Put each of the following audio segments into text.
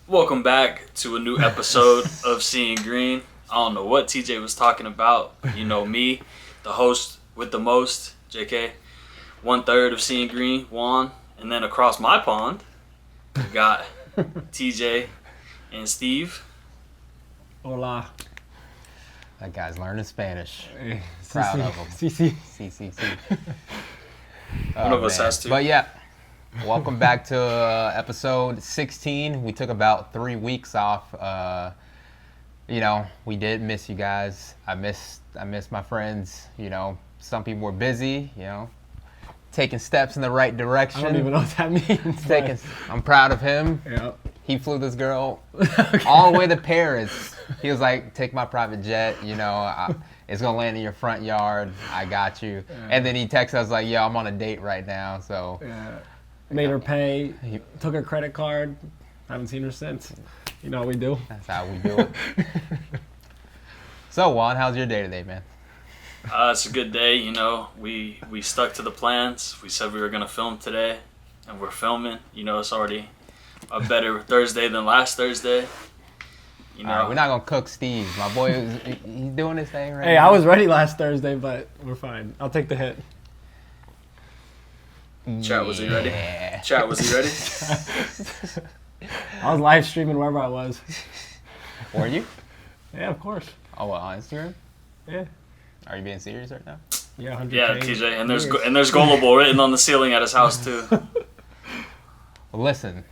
Welcome back to a new episode of Seeing Green. I don't know what TJ was talking about. You know me, the host with the most, JK. 1/3 of Seeing Green, Juan. And then across my pond, we got TJ and Steve. Hola. That guy's learning Spanish. Hey, Proud of him. CC. CCC. One of us has to. But yeah, welcome back to episode 16. We took about 3 weeks off. We did miss you guys. I missed my friends. Some people were busy. Taking steps in the right direction. I don't even know what that means. I'm proud of him. Yeah. He flew this girl all the way to Paris. He was like, take my private jet, it's going to land in your front yard. I got you. Yeah. And then he texted us like, I'm on a date right now. So Yeah. Made her pay. Took her credit card. Haven't seen her since. You know what we do. that's how we do it. So Juan, how's your day today, man? It's a good day, We stuck to the plans. We said we were going to film today, and we're filming. It's already a better Thursday than last Thursday. All right, we're not going to cook Steve. My boy, he's doing his thing right Hey, now. I was ready last Thursday, but we're fine. I'll take the hit. Chat, was he ready? Yeah. Chat, was he ready? I was live streaming wherever I was. Were you? Yeah, of course. Oh, what, on Instagram? Yeah. Are you being serious right now? Yeah, 100K. Yeah, TJ, and there's Gullible written on the ceiling at his house too. Well, listen,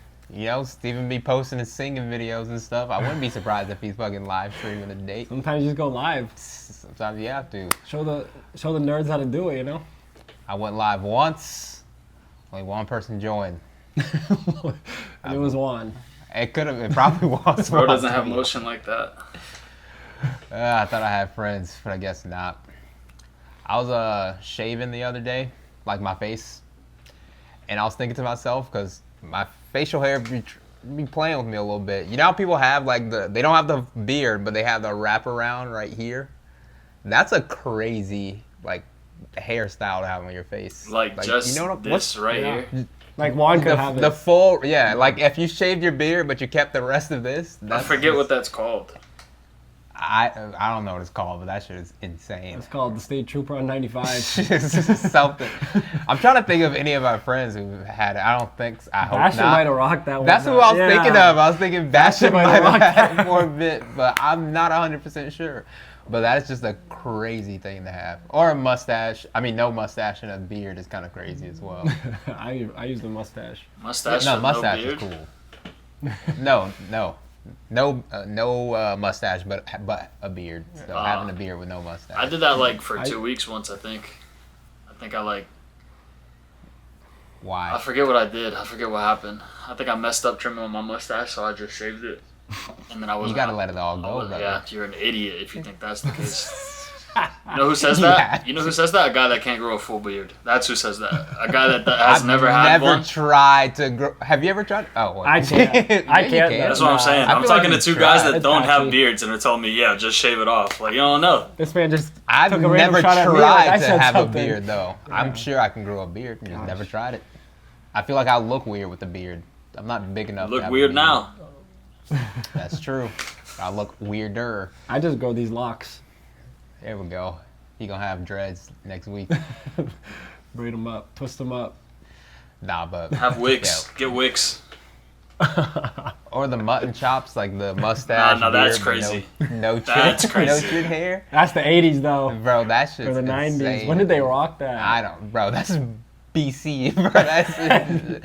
Steven be posting his singing videos and stuff. I wouldn't be surprised if he's fucking live streaming a date. Sometimes you just go live. Sometimes you have to. Show the nerds how to do it, I went live once. Only one person joined. And it was Juan. It probably was. Bro doesn't have motion like that. I thought I had friends, but I guess not. I was shaving the other day, like my face, and I was thinking to myself, because my facial hair be playing with me a little bit. You know how people have they don't have the beard, but they have the wraparound right here? That's a crazy hairstyle to have on your face. This right Yeah. here. Like Juan could have it. The full, like if you shaved your beard, but you kept the rest of this. I forget what that's called. I don't know what it's called, but that shit is insane. It's called the State Trooper on 95. Something. I'm trying to think of any of our friends who had it. I hope Bastion not. might have rocked that one. That's who I was thinking of. I was thinking Bastion might have rocked had that. it for a bit, but I'm not 100% sure. But that's just a crazy thing to have. Or a mustache. I mean, no mustache and a beard is kind of crazy as well. I use the mustache. Mustache. No, with mustache no is beard? cool. No mustache, but a beard. So having a beard with no mustache. I did that for 2 weeks once. I think I Why? forget what I did. I forget what happened. I think I messed up trimming my mustache, so I just shaved it. And then I was. You gotta let it all go, brother. Yeah, you're an idiot if you think that's the case. You know who says that? Yeah. You know who says that? A guy that can't grow a full beard. That's who says that. A guy that has never had one. tried to grow. Have you ever tried? Oh, well. I can't. I can't. That's what I'm saying. I I'm feel like talking to you two guys tried. that It's don't have patchy. beards and are telling me, yeah, just shave it off. Like, you don't know. This man just I've took a random never shot at me like I tried to said have something. a beard though. I'm sure I can grow a beard. Just Gosh. never tried it. I feel like I look weird with a beard. I'm not big enough. to Look have a weird beard. now. That's true. I look weirder. I just grow these locks. There we go. He gonna have dreads next week. Braid them up. Twist them up. Nah, but Have wigs. Get wigs. or the mutton chops, like the mustache. Nah, that's beard, but crazy. No trim. That's crazy. No trim hair. That's the 80s, though. Bro, that shit's Or the 90s. insane. When did they rock that? I don't, bro. That's BC, bro. That's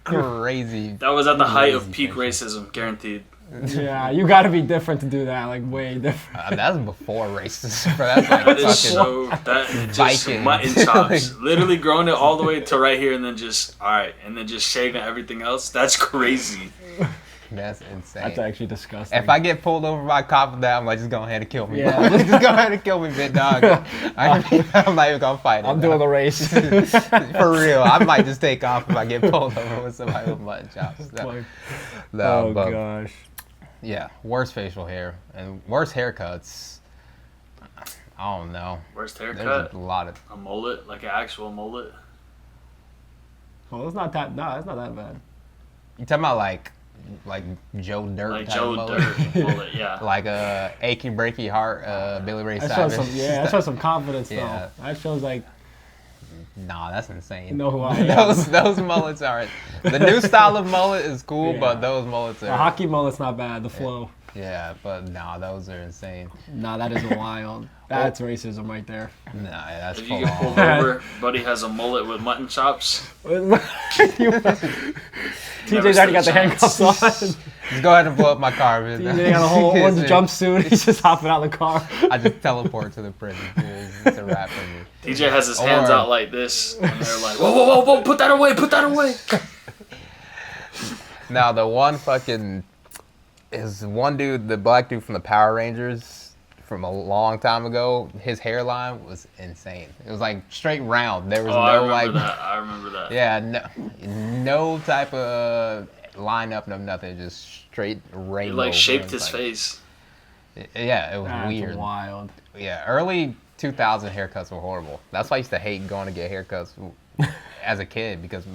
crazy. That was at the height of Crazy peak fashion. racism, guaranteed. Yeah, you gotta be different to do that. Like, way different. That was before racist, bro. That's like That is fucking. so that just Viking. mutton chops, literally growing it all the way to right here, and then just and then just shaving everything else. That's crazy. That's insane. That's actually disgusting. If I get pulled over by a cop for that, I'm like, just go ahead and kill me. Yeah. Just go ahead and kill me, big dog. I'm not even gonna fight it. I'm doing the dog. race. For real. I might just take off if I get pulled over with somebody with mutton chops. No, Oh, but gosh. yeah, worse facial hair and worse haircuts. I don't know. Worst There's haircut? a lot of. A mullet, like an actual mullet. Well, it's not that. No, it's not that bad. You talking about like like Joe Dirt Like type Joe mullet. Dirt mullet, yeah. Like a achy breaky heart, Billy Ray That shows Cyrus. some, that shows some confidence Yeah. though. That shows like Nah, that's insane. you know who I am. those mullets aren't. The new style of mullet is cool, Yeah. but those mullets The are. hockey mullet's not bad. The flow. Yeah, but nah, those are insane. Nah, that is wild. That's racism right there. Nah, that's If full you get pulled on. over, buddy has a mullet with mutton chops. TJ's already got the handcuffs on. Just go ahead and blow up my car. Man. TJ got a whole orange jumpsuit. He's just hopping out of the car. I just teleport to the prison. It's a wrap for me. TJ has his hands Or- out like this, and they're like, whoa, whoa, whoa, whoa, put that away, put that away. Now the one fucking is one dude, the black dude from the Power Rangers from a long time ago. His hairline was insane. It was like straight round. There was Oh, I no remember like, that. I remember that. yeah, no type of lineup, no nothing. Just straight He rainbow. like shaped It his was like- face. Yeah, it was That's weird. wild. Yeah, early 2000 haircuts were horrible. That's why I used to hate going to get haircuts as a kid because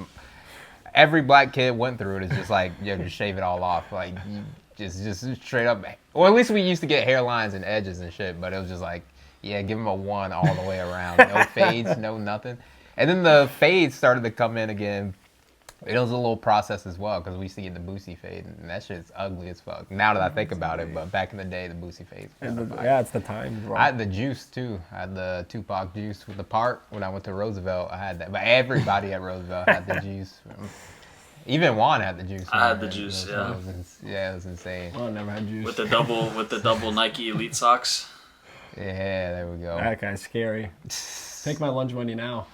every black kid went through it. It's just like, yo, just shave it all off. Like, you just straight up. Or at least we used to get hairlines and edges and shit, but it was just like, yeah, give them a 1 all the way around. No fades, no nothing. And then the fades started to come in again. It was a little process as well because we used to get the Boosie fade, and that shit's ugly as fuck. Now that I think about it, but back in the day, the Boosie fades. Yeah, it's the time, bro. I had the juice too. I had the Tupac juice with the part when I went to Roosevelt. I had that, but everybody at Roosevelt had the juice. Even Juan had the juice. I had the juice, yeah. It was insane. Oh, I never had juice. With the double Nike Elite socks. Yeah, there we go. That guy's scary. Take my lunch money now.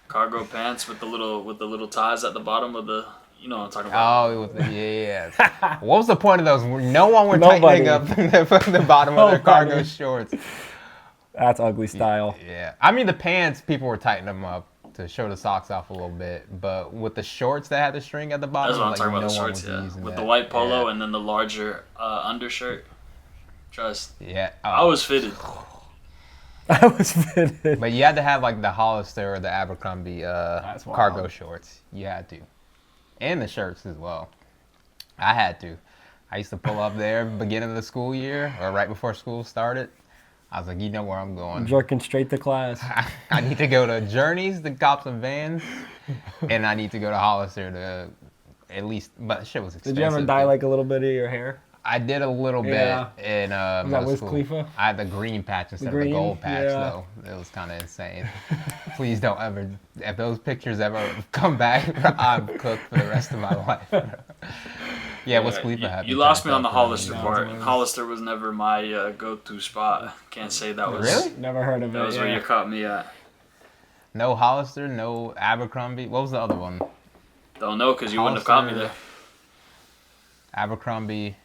Cargo pants with the little ties at the bottom of the, you know what I'm talking about. Oh, yeah. What was the point of those? No one were Nobody. tightening up the bottom of their cargo Nobody. shorts. That's ugly style. Yeah, I mean the pants, people were tightening them up to show the socks off a little bit, but with the shorts that had the string at the bottom, That's what I'm like, talking about, the no one shorts, was yeah. using With that. the white polo Yeah. and then the larger undershirt. Trust. Yeah, I was fitted. I was fitted. But you had to have like the Hollister or the Abercrombie That's wild. cargo shorts. You had to, and the shirts as well. I had to. I used to pull up there beginning of the school year or right before school started. I was like, you know where I'm going. Jerking straight to class. I need to go to Journeys to cop some Vans, and I need to go to Hollister to at least. But shit was expensive. Did you ever dye like a little bit of your hair? I did a little Yeah. bit in that middle Wiz school. Khalifa? I had the green patch instead of the green? gold patch, Yeah. though. It was kind of insane. Please don't ever, if those pictures ever come back, I'm cooked for the rest of my life. Yeah, Wiz Khalifa had You lost me patched on the up for Hollister me. part. hilarious. Hollister was never my go-to spot. Can't say that was. Really? Never heard of it. That was where yeah. you caught me at. No Hollister, no Abercrombie. What was the other one? Don't know because you wouldn't have caught me there. Abercrombie,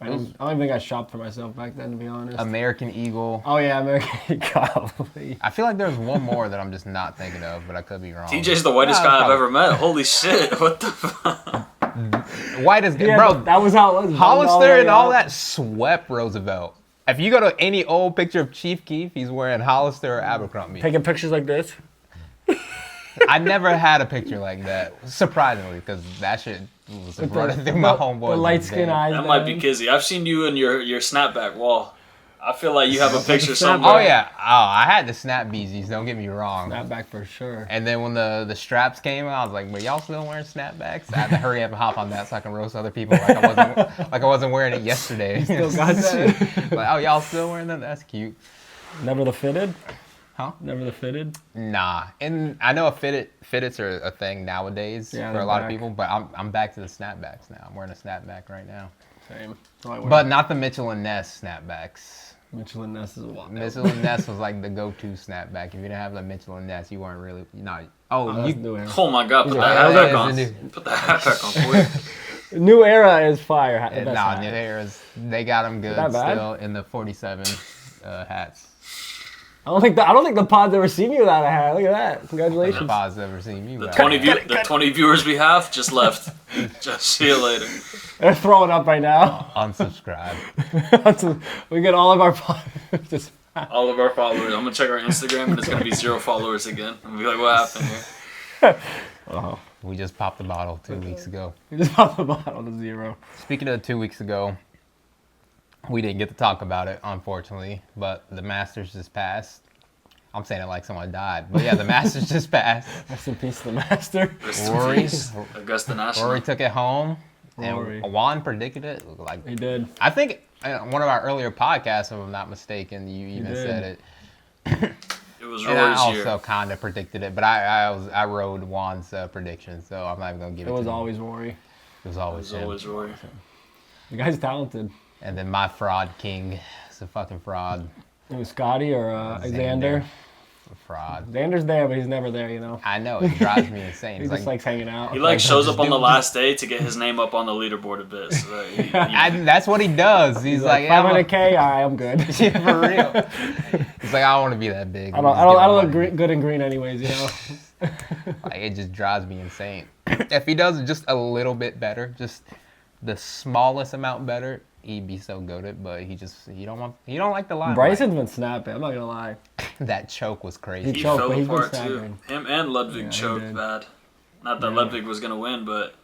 I don't even think I shopped for myself back then, to be honest. American Eagle. Oh yeah, American Golly. I feel like there's one more that I'm just not thinking of, but I could be wrong. TJ's the whitest Yeah, guy I've probably. ever met. Holy shit! What the fuck? White as Yeah, bro. that was how it was. Hollister and all $1 that swept Roosevelt. If you go to any old picture of Chief Keef, he's wearing Hollister or Abercrombie. Taking pictures like this. I never had a picture like that, surprisingly, because that shit was With running through my homeboys. The light skin eyes. That might be down. Kizzy. I've seen you in your snapback wall. I feel like you have a picture Snap- somewhere. Oh yeah, I had the snap beezies. Don't get me wrong. Snapback for sure. And then when the straps came out, I was like, "But y'all still wearing snapbacks?" I had to hurry up and hop on that so I can roast other people like I wasn't wearing it yesterday. Still got that. Like, oh, y'all still wearing that? That's cute. Never the fitted. Huh? Never the fitted. Nah, and I know fitteds are a thing nowadays Yeah, for they're a lot of back. people, but I'm back to the snapbacks now. I'm wearing a snapback right now, Same. So I wear but not the Mitchell and Ness snapbacks. Mitchell and Ness is wild. Mitchell and Ness was like the go-to snapback. If you didn't have the Mitchell and Ness, you weren't really not. Oh, Oh, you that's new era. Oh my god! Put Yeah, that that hat back is on. a new- Put that hat back on, boy. New era is fire. Best nah, hat. New Era's they got them good that bad? still in the 47 hats. I don't think the pod's ever seen you without a hat. Look at that. Congratulations. Pa's ever seen me. The wear 20 it. the 20 viewers we have just left. Just see you later. They're throwing up right now. Unsubscribe. We get all of our followers. Just All of our followers. I'm gonna check our Instagram and it's gonna be 0 followers again. I'm gonna be like, what happened here? We just popped the bottle 2 weeks ago. You just popped the bottle to 0. Speaking of 2 weeks ago, we didn't get to talk about it, unfortunately, but the Masters just passed. I'm saying it like someone died, but yeah, the Masters just passed. Rest in peace to the master. Rest in Rory, peace, Augusta National. Rory took it home, Rory. and Juan predicted it. Like He did. I think one of our earlier podcasts, if I'm not mistaken, you even did. said it. It was And I Rory's also year. kind of predicted it, but I rode Juan's prediction, so I'm not even gonna give it. It was to him. always Rory. It was It always was him. always Rory. The guy's talented. And then my fraud king is a fucking fraud. It was Scotty or Xander. A fraud. Xander's there, but he's never there, I know, it drives me insane. He It's just likes hanging out. He like Like, shows just up on the do- last day to get his name up on the leaderboard a bit. So that that's what he does. He's like, yeah, 500K, I'm good. yeah, for real. He's like, I don't want to be that big. I don't look good in green anyways, you know. Like, it just drives me insane. If he does just a little bit better, just the smallest amount better, he'd be so goated. But he don't like the line. Bryson's been snapping. I'm not gonna lie. That choke was crazy. he choked, fell but he's been apart too. staggering. Him and Ludwig Yeah, he choked did. bad. Not that Yeah. Ludwig was gonna win, but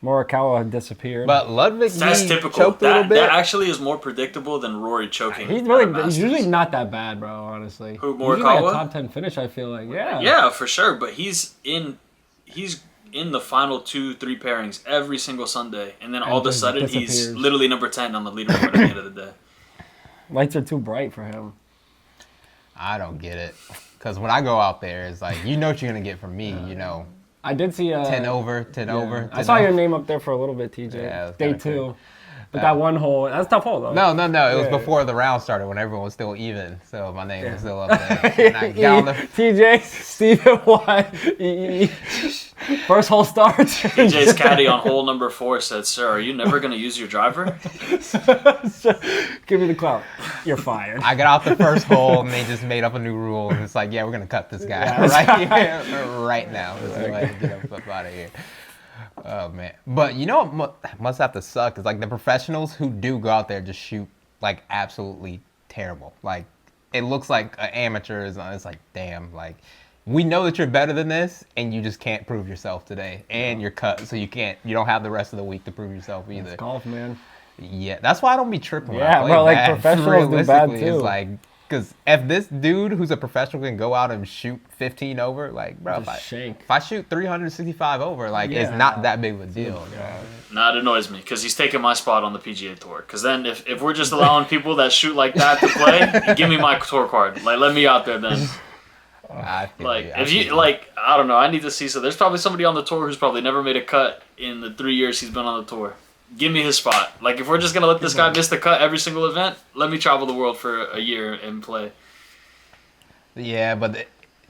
Morikawa had disappeared. But Ludwig, that's he typical. choked a little That bit. actually is more predictable than Rory choking. he's at really, a Masters. he's usually not that bad, bro. Honestly. Who, Usually like a Morikawa? top 10 finish, I feel like. Yeah. Yeah, for sure. But he's in the final 2-3 pairings every single Sunday, and then all of a just sudden he's disappears. literally number 10 on the leaderboard at the end of the day. Lights are too bright for him. I don't get it. Because when I go out there, it's like, you know what you're going to get from me, you know. I did see 10 over, 10 yeah. over. I 10 saw over. your name up there for a little bit, TJ. Yeah, it was Day kinda 2. cool. But that one hole, that's a tough hole though. No. It was Yeah. before the round started when everyone was still even. So my name was still up there. And I got on the TJ, Stephen White. First hole starts. DJ's caddy on hole number 4 said, "Sir, are you never going to use your driver?" Give me the clout. You're fired. I got off the first hole and they just made up a new rule. And it's like, yeah, we're going to cut this guy Yeah, right here, right now. Let's go ahead and get him up out of here. Oh, man. But you know what must have to suck is like the professionals who do go out there just shoot like absolutely terrible. Like it looks like an amateur is on. It's like, damn, like we know that you're better than this and you just can't prove yourself today. And you're cut, so you don't have the rest of the week to prove yourself either. It's golf, man. Yeah, that's why I don't be tripping. When Yeah, I play bro, like, bad. professionals do bad, Realistically, too. It's like, because if this dude who's a professional can go out and shoot 15 over, like, bro, Just shank. if I shoot 365 over, like, it's Yeah. not that big of a deal. Nah, it annoys me because he's taking my spot on the PGA Tour. Because then if we're just allowing people that shoot like that to play, give me my tour card. Like, let me out there then. I feel Like, I if feel you, like, I don't know, I need to see. So there's probably somebody on the tour who's probably never made a cut in the 3 years he's been on the tour. Give me his spot. Like, if we're just going to let this guy miss the cut every single event, let me travel the world for a year and play. Yeah, but the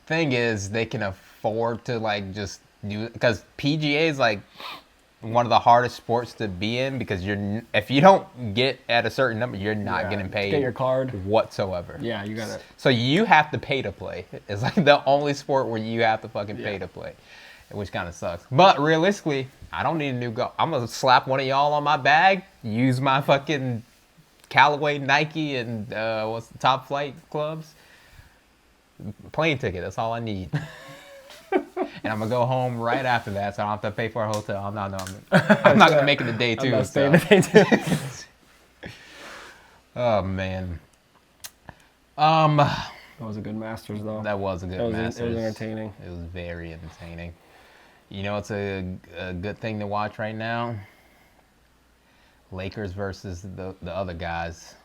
thing is, they can afford to, like, just do, because PGA is, like, one of the hardest sports to be in because if you don't get at a certain number, you're not Yeah, getting paid get your card. whatsoever. Yeah, you got it. So you have to pay to play. It's like the only sport where you have to fucking pay to play, which kind of sucks. But realistically, I don't need a new golf. I'm gonna slap one of y'all on my bag, use my fucking Callaway, Nike, and what's the Top Flight clubs. Plane ticket. That's all I need. And I'm gonna go home right after that, so I don't have to pay for a hotel. I'm not gonna make it a day I'm two. not So. staying today, too. Oh man. That was a good Masters, though. That was a good It was Masters. entertaining. It was very entertaining. You know, it's a good thing to watch right now. Lakers versus the other guys.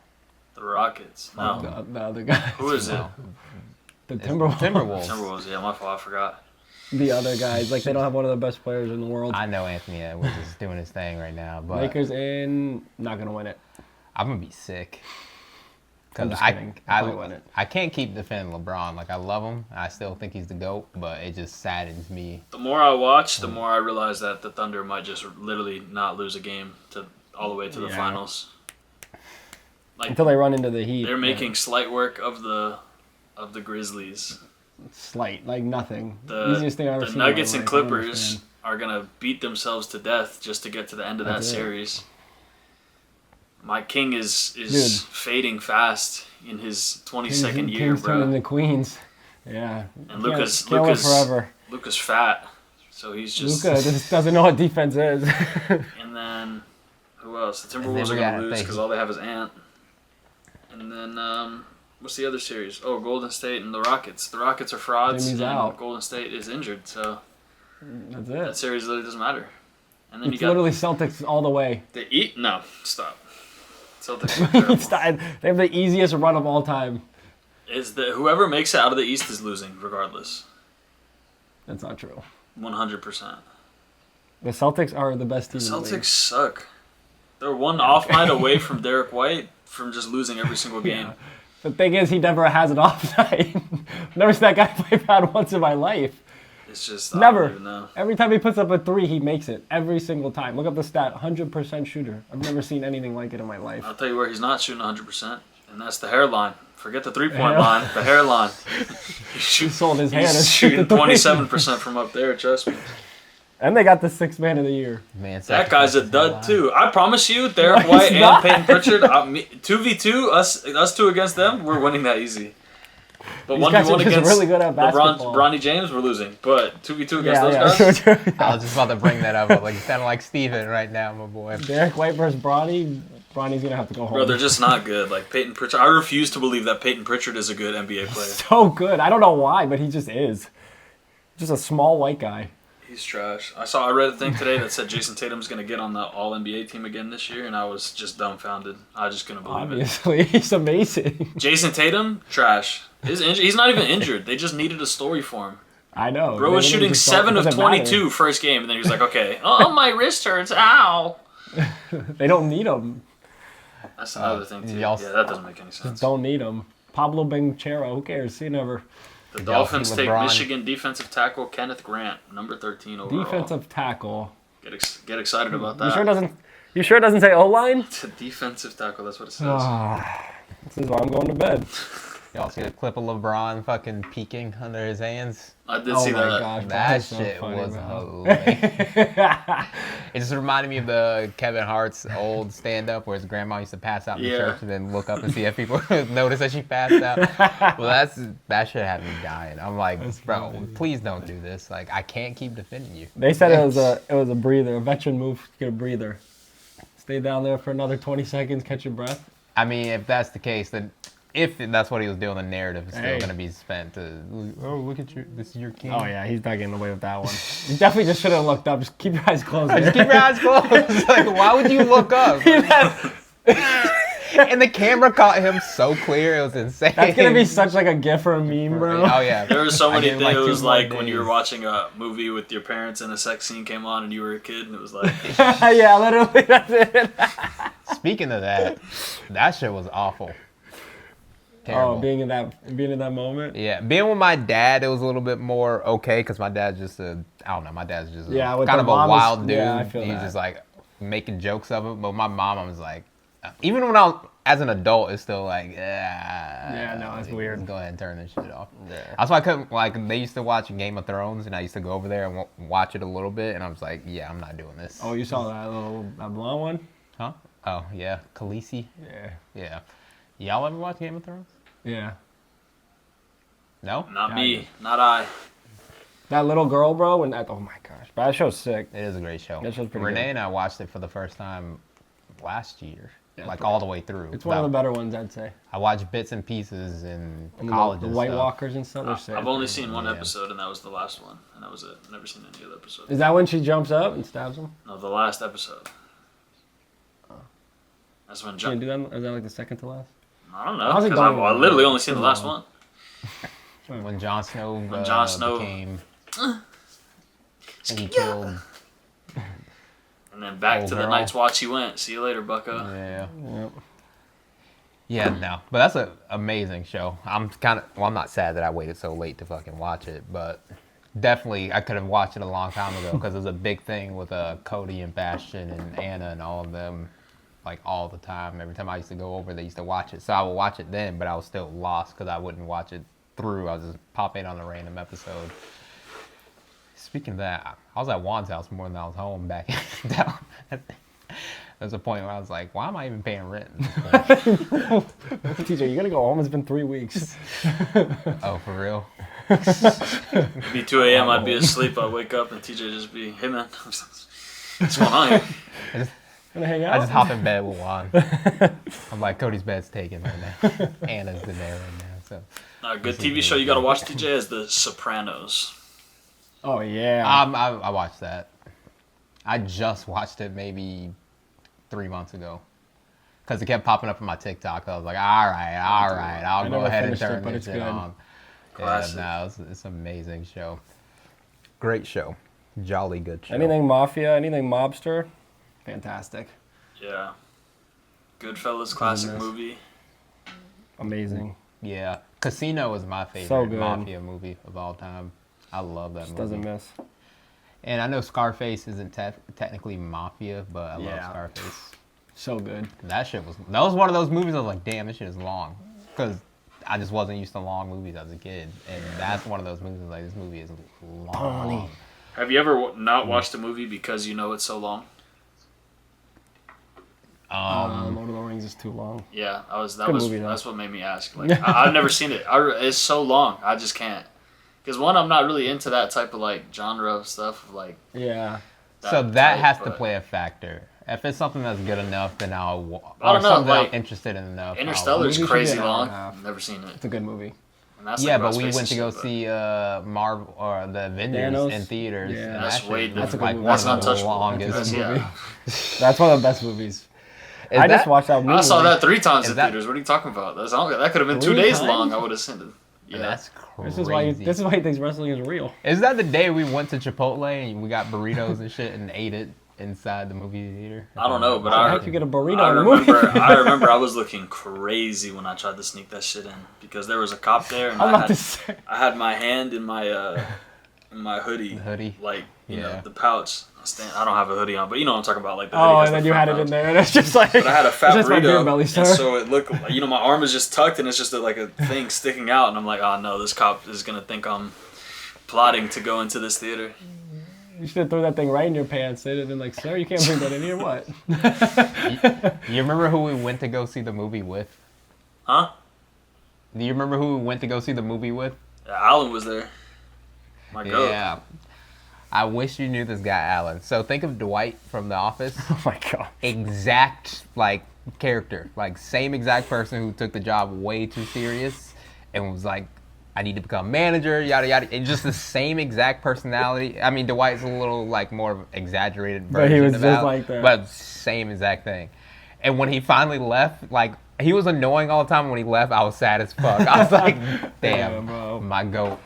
The Rockets. No. The other guy. Who is it? No, The it's Timberwolves. Timberwolves. Timberwolves. Yeah, my fault. I forgot. The other guys. Like, they don't have one of the best players in the world. I know Anthony Edwards is doing his thing right now, but Lakers in. Not going to win it. I'm gonna be sick. I'm Because just kidding. They'll probably win it. I can't keep defending LeBron. Like, I love him. I still think he's the GOAT, but it just saddens me. The more I watch, the more I realize that the Thunder might just literally not lose a game to all the way to the Yeah. finals. Like, Until they run into the Heat. they're yeah. making slight work of the Grizzlies. Slight. Like, nothing. The, Easiest thing I've ever the seen. in my Nuggets and life. I don't Clippers understand. are gonna beat themselves to death just to get to the end of that That's it. series. My king is Dude. fading fast in his 22nd year, Kings turning bro. into Queens. Yeah. And Can't live Lucas forever. Lucas fat. So he's just. Luka just doesn't know what defense is. And then, who else? The And Timberwolves then are going to we got- lose because all they have is Ant. And then, what's the other series? Oh, Golden State and the Rockets. The Rockets are frauds, Jimmy's and out. Golden State is injured, so That's that it. series literally doesn't matter. And then It's you got literally Celtics all the way. the Eat. No, stop. Celtics are terrible. They have the easiest run of all time. Is that whoever makes it out of the East is losing, regardless. That's not true. 100%. The Celtics are the best The team in the league. Celtics suck. They're one off night away from Derek White from just losing every single game. Yeah. The thing is, he never has an off night. Never seen that guy play bad once in my life. It's just Never. I don't even know. Every time he puts up a three, he makes it. Every single time. Look up the stat. 100% shooter. I've never seen anything like it in my life. I'll tell you where he's not shooting 100%, and that's the hairline. Forget the three-point line, the hairline. He sold his hair to He's shoot shooting the three. 27% from up there, trust me. And they got the sixth man of the year. Man, That guy's a sacrifices dud life. too. I promise you, Derek No, White he's and not. Peyton Pritchard, 2v2, us two against them, we're winning that easy. But These guys 1v1 are just against really good at LeBron, basketball. Bronny James, we're losing. But 2v2 against those guys, I was just about to bring that up. Like you sound like Steven right now, my boy. Derek White versus Bronny. Bronny's gonna have to go home. bro, they're just not good. Like Peyton Pritchard, I refuse to believe that Peyton Pritchard is a good NBA player. so good. I don't know why, but he just is. Just a small white guy. He's trash. I read a thing today that said Jason Tatum's going to get on the All NBA team again this year, and I was just dumbfounded. I just couldn't believe Obviously, he's amazing. it. Jason Tatum, trash. He's not even injured. They just needed a story for him. I know. Bro They was literally shooting just don't- 7 of doesn't matter. 22 first game, and then he was like, okay, oh, my wrist hurts, ow. They don't need him. That's another thing, too. y'all- Yeah, that doesn't make any sense. Don't need him. Pablo Benchero, who cares? He never. The Did y'all see Dolphins take LeBron? Michigan defensive tackle Kenneth Grant, number 13 overall. Defensive tackle. Get excited about that. You sure it doesn't say O line? It's a defensive tackle, that's what it says. This is why I'm going to bed. Y'all see the clip of LeBron fucking peeking under his hands? I did Oh see my that. gosh, That that's so shit funny, was bro. hilarious. It just reminded me of the Kevin Hart's old stand-up where his grandma used to pass out in the Yeah. church and then look up and see if people notice that she passed out. Well, that shit had me dying. I'm like, bro, please don't do this. Like, I can't keep defending you. They said it was a breather, a veteran move to get a breather. Stay down there for another 20 seconds, catch your breath. I mean, if that's the case, then if that's what he was doing, the narrative is still Hey. going to be spent to, oh, look at you, this is your king. Oh yeah, he's not getting away with that one. You definitely just should have looked up. Just keep your eyes closed. Just keep your eyes closed. Like, why would you look up? And the camera caught him so clear, it was insane. That's gonna be such like a gif or a meme, bro. Oh yeah. There were so I many gave him, like, 2 videos more like when you were days. watching a movie with your parents and a sex scene came on and you were a kid and it was like Yeah, literally, that's it. Speaking of that shit was awful. Terrible. Oh, being in that moment. Yeah, being with my dad, it was a little bit more okay because my dad's just I don't know, my dad's just Yeah, with kind the of a mom is- wild dude. yeah, I feel He's that. just like making jokes of it. But my mom, I was like, even when I was as an adult, it's still like, yeah, no, it's weird. Go ahead and turn this shit off. That's why I couldn't like. They used to watch Game of Thrones, and I used to go over there and watch it a little bit, and I was like, yeah, I'm not doing this. Oh, you saw that blonde one? Huh? Oh yeah, Khaleesi. Yeah. Yeah. Y'all ever watch Game of Thrones? Yeah. No. not Yeah, me, not I. That little girl, bro. Oh my gosh, but that show's sick. It is a great show. That show's pretty Renee good. and I watched it for the first time last year, Yeah, like pretty all the way through. It's one of the better ones, I'd say. I watched bits and pieces in And college. the and White stuff. Walkers and stuff. They're sick. I've only seen one Yeah. episode and that was the last one, and that was it. Never seen any other episode. Is that when she jumps up and stabs him? No, the last episode. That's when She didn't John. do that. Is that like the second to last? I don't know How's it because going? I've literally only seen the last Long. one. When Jon Snow, Jon Snow- became, and he killed. And then back Oh, to the girl. Night's Watch he went. See you later, Bucko. Yeah. Yep. Yeah, no, but that's an amazing show. I'm I'm not sad that I waited so late to fucking watch it, but definitely I could have watched it a long time ago because it was a big thing with Cody and Bastion and Anna and all of them, like all the time. Every time I used to go over, they used to watch it, so I would watch it then, but I was still lost because I wouldn't watch it through. I was just popping on a random episode. Speaking of that, I was at Juan's house more than I was home back down. There's a point where I was like, why am I even paying rent? at this point? TJ, you gotta go home. It's been 3 weeks. Oh, for real? It'd be 2 a.m. I'd be asleep. I'd wake up and TJ just be, hey man, what's going on here? Gonna hang out? I just hop in bed with Juan. I'm like, Cody's bed's taken right now. Anna's in there right now. So. A good TV show you gotta watch, TJ, is The Sopranos. Oh, yeah. I watched that. I just watched it maybe 3 months ago. Because it kept popping up on my TikTok. I was like, all right, I'll go ahead and turn this shit on. Classic. Yeah, no, it's an amazing show. Great show. Jolly good show. Anything mafia, anything mobster, fantastic. Yeah. Goodfellas, classic Goodness. movie. Amazing. Yeah. Casino is my So favorite good. mafia movie of all time. I love that Just movie. doesn't miss. And I know Scarface isn't technically mafia, but I love Yeah. Scarface. So good. That was one of those movies I was like, damn, this shit is long. Because I just wasn't used to long movies as a kid. And that's one of those movies like, this movie is long. Have you ever not watched a movie because you know it's so long? Lord of the Rings is too long. Yeah, Good movie, though. that's what made me ask. Like, I've never seen it. It's so long. I just can't. Because one, I'm not really into that type of like genre of stuff. Like Yeah. So that type, has to but play a factor. If it's something that's good enough, then I don't know, something like, I'm interested in enough. Interstellar's Movie should crazy be an hour long. and a half. Never seen it. It's a good movie. And that's Yeah, like but Russ we Face went to and go shit, see Marvel or the Avengers Thanos? in theaters. Yeah. and That's that way shit different. was That's a like good one That's of the untouchable. longest. That's a good Yeah. That's one of the best movies. Is I that- just watched that movie. I saw that 3 times Is in that- theaters. What are you talking about? That could have been 2 3 days times? long. I would have seen it. Yeah. That's crazy. This is why he thinks wrestling is real. Is that the day we went to Chipotle and we got burritos and shit and ate it inside the movie theater? I don't know, but How the I heck you get a burrito I in a movie? remember I was looking crazy when I tried to sneak that shit in because there was a cop there and I'm about to say. I had my hand in my hoodie, The hoodie? like you know Yeah. the pouch. I don't have a hoodie on, but you know what I'm talking about, like the hoodie. Oh, has and the then you front had it in pouch. there, and it's just like. But I had a fat it's just my beer burrito, belly, and sir. so it looked, like, you know, my arm is just tucked, and it's just like a thing sticking out, and I'm like, oh no, this cop is gonna think I'm plotting to go into this theater. You should have thrown that thing right in your pants. They'd have been like, sir, you can't bring that in here, what? You remember who we went to go see the movie with? Huh? Do you remember who we went to go see the movie with? Yeah, Alan was there. My God. Yeah. I wish you knew this guy, Alan. So think of Dwight from The Office. Oh my god. Exact, like, character. Like, same exact person who took the job way too serious and was like, I need to become manager, yada, yada. And just the same exact personality. I mean, Dwight's a little, like, more of an exaggerated version But he was of just Alan, like that. But same exact thing. And when he finally left, like, he was annoying all the time. When he left, I was sad as fuck. I was like, damn, bro. my goat,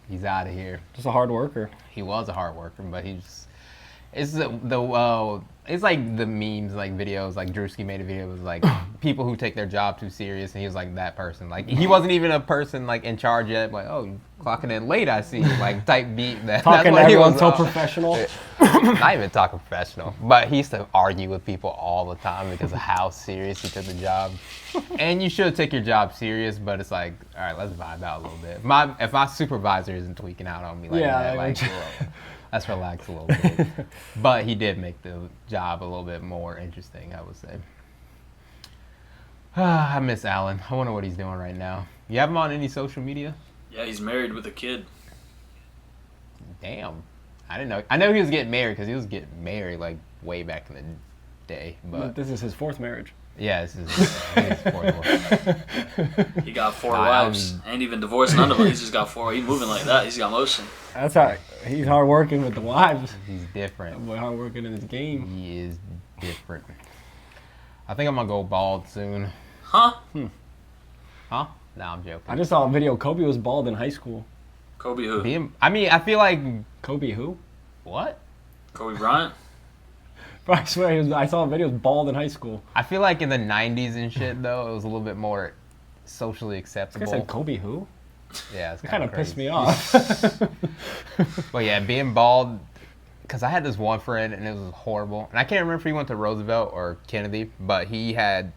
he's out of here. Just a hard worker. He was a hard worker, but he's it's it's like the memes, like videos, like Drewski made a video. It was like people who take their job too serious, and he was like that person. Like he wasn't even a person like in charge yet. Like, oh, you clocking in late, I see. Like type beat. That's Talking to what he everyone was so on. professional. Not even talking professional, but he used to argue with people all the time because of how serious he took the job. And you should take your job serious, but it's like, all right, let's vibe out a little bit. If my supervisor isn't tweaking out on me like Yeah, that, like, let's relax a little bit. But he did make the job a little bit more interesting, I would say. I miss Alan. I wonder what he's doing right now. You have him on any social media? Yeah, he's married with a kid. Damn. I didn't know. I know he was getting married because he was getting married like way back in the day. But This is his 4th marriage. yeah, this is his fourth one. He got 4 Nah, wives. Ain't even divorced none of them. He's just got 4. He's moving like that. He's got motion. That's how he's hard working with the wives. He's different. But hard working in his game. He is different. I think I'm gonna go bald soon. Huh? Huh? No, I'm joking. I just saw a video. Kobe was bald in high school. Kobe who? I mean, I feel like Kobe who? what? Kobe Bryant? Bro, I swear I saw a video. He was bald in high school. I feel like in the '90s and shit though, it was a little bit more socially This acceptable. guy said Kobe who? Yeah, it's It kind of crazy. pissed me off. But yeah, being bald, because I had this one friend and it was horrible. And I can't remember if he went to Roosevelt or Kennedy, but he had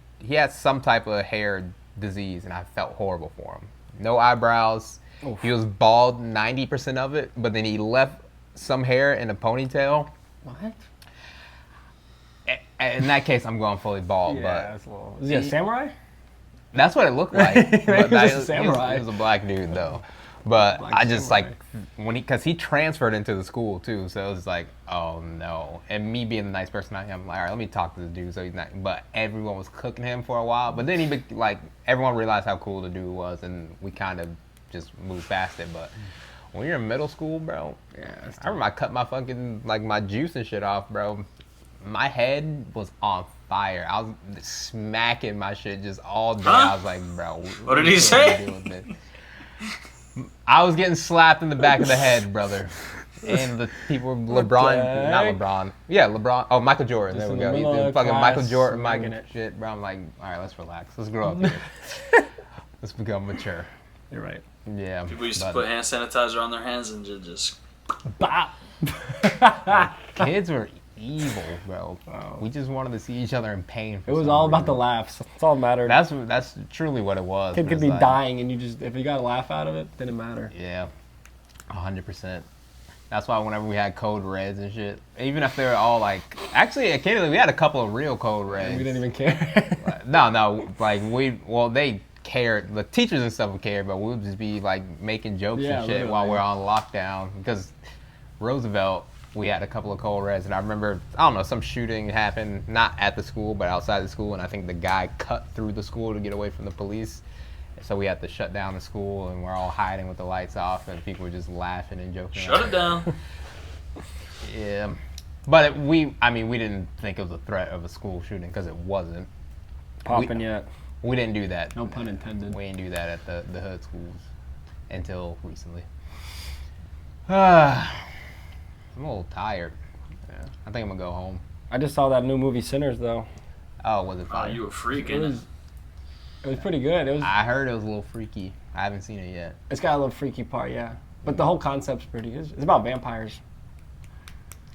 some type of hair disease, and I felt horrible for him. No eyebrows. Oof. He was bald 90% of it, but then he left some hair in a ponytail. What? In that case, I'm going fully bald, Yeah, but that's a little. Is he a samurai? that's what it looked like. He was But just a samurai. He was a black dude though. But Black I just Samurai. like because he transferred into the school too, so it was like, oh no. And me being the nice person I am, I'm like, all right, let me talk to this dude. So he's not. But everyone was cooking him for a while. But then like everyone realized how cool the dude was, and we kind of just moved past it. But when you're in middle school, bro, Yeah, that's I remember I cut my fucking like my juice and shit off, bro. My head was on fire. I was smacking my shit just all day. Huh? I was like, bro, What did he say? I was getting slapped in the back of the head, brother. And the people, LeBron, not heck? LeBron. Yeah, LeBron. Oh, Michael Jordan. Just there we in the go. He middle did of fucking class, Michael Jordan, smacking my it. shit, bro. I'm like, all right, let's relax. Let's grow up here. Let's become mature. You're right. Yeah. People used to but put hand sanitizer on their hands and just Bop. kids were evil, bro. Wow. We just wanted to see each other in pain. For It was some all about the reason. laughs. That's all that mattered. That's truly what it was. Kid It could was be like- dying, and if you got a laugh out of it, didn't matter. Yeah, 100%. That's why whenever we had code reds and shit, even if they were all like, actually, occasionally we had a couple of real code reds. We didn't even care. No, like they cared. The teachers and stuff would care, but we would just be like making jokes Yeah, and shit literally. while we're on lockdown. Because Roosevelt, we had a couple of cold reds, and I remember, I don't know, some shooting happened, not at the school, but outside the school, and I think the guy cut through the school to get away from the police. So we had to shut down the school, and we're all hiding with the lights off, and people were just laughing and joking. shut it down. Yeah, but we didn't think it was a threat of a school shooting because it wasn't. Popping yet. We didn't do that. No pun intended. We didn't do that at the hood schools until recently. I'm a little tired. Yeah, I think I'm gonna go home. I just saw that new movie Sinners though. Oh, was it Oh, fire? you a freak, It ain't it? was pretty good. I heard it was a little freaky. I haven't seen it yet. It's got a little freaky part, yeah. But the whole concept's pretty good. It's about vampires.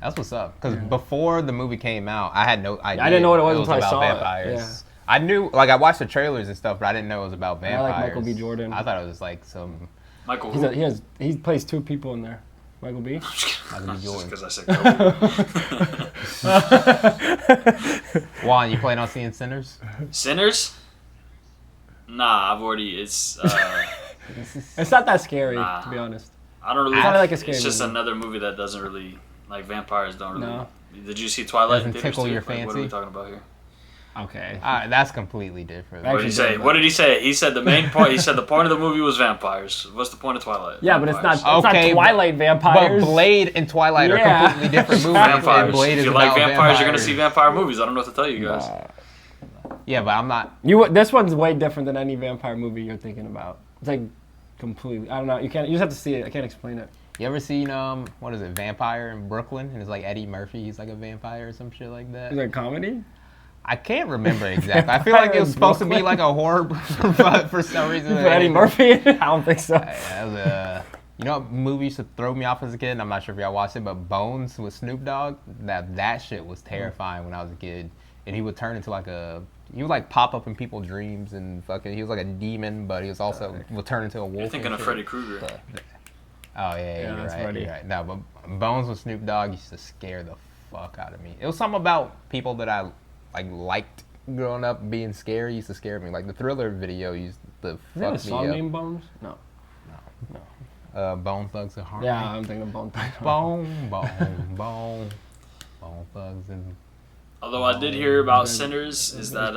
That's what's up. Because before the movie came out, I had no idea. I didn't know what it was until I about saw it. vampires. Yeah. I knew, like, I watched the trailers and stuff, but I didn't know it was about I vampires. like Michael B. Jordan. I thought it was like some Michael. He plays two people in there. Michael B. Michael B. Jordan. Because I said Kobe. Juan, you planning on seeing Sinners? Sinners? Nah, I've already. It's. It's not that scary, Nah. to be honest. I don't really. It's not like a scary It's just movie. another movie that doesn't really like vampires. Don't really. No. Did you see Twilight? Doesn't in theaters tickle too? your Like, what are fancy? we talking about here? Okay. That's completely different. What did he Actually, say? don't, What did he say? He said the main point. He said the point of the movie was vampires. What's the point of Twilight? Yeah, but it's Vampires. not Okay, Twilight But vampires. Blade and Twilight are Yeah. completely different movies. Vampires. And Blade If is you like about vampires, you're gonna see vampire movies. I don't know what to tell you guys. Yeah, but I'm not. This one's way different than any vampire movie you're thinking about. It's like completely. I don't know. You just have to see it. I can't explain it. You ever seen what is it, Vampire in Brooklyn? And it's like Eddie Murphy. He's like a vampire or some shit like that. Is it a comedy? I can't remember exactly. I feel like it was supposed to be Brooklyn. like a horror, but for some reason. Is Eddie Murphy in it? I don't think so. That was you know what movie used to throw me off as a kid? I'm not sure if y'all watched it, but Bones with Snoop Dogg. That shit was terrifying when I was a kid. And he would turn into he would like pop up in people's dreams and fucking, he was like a demon, but he was also, would turn into a wolf. You're thinking and of shit. Freddy Krueger. Oh yeah, Yeah, you're that's right. Freddy. You're right. No, but Bones with Snoop Dogg used to scare the fuck out of me. It was something about people that I liked growing up being scary used to scare me. Like the Thriller video used to Is that a fuck song me up. named Bones? No. Bone Thugs and Harmony. Yeah, I'm thinking of Bone Thugs. Bone Thugs and. Although I did hear about Sinners, is that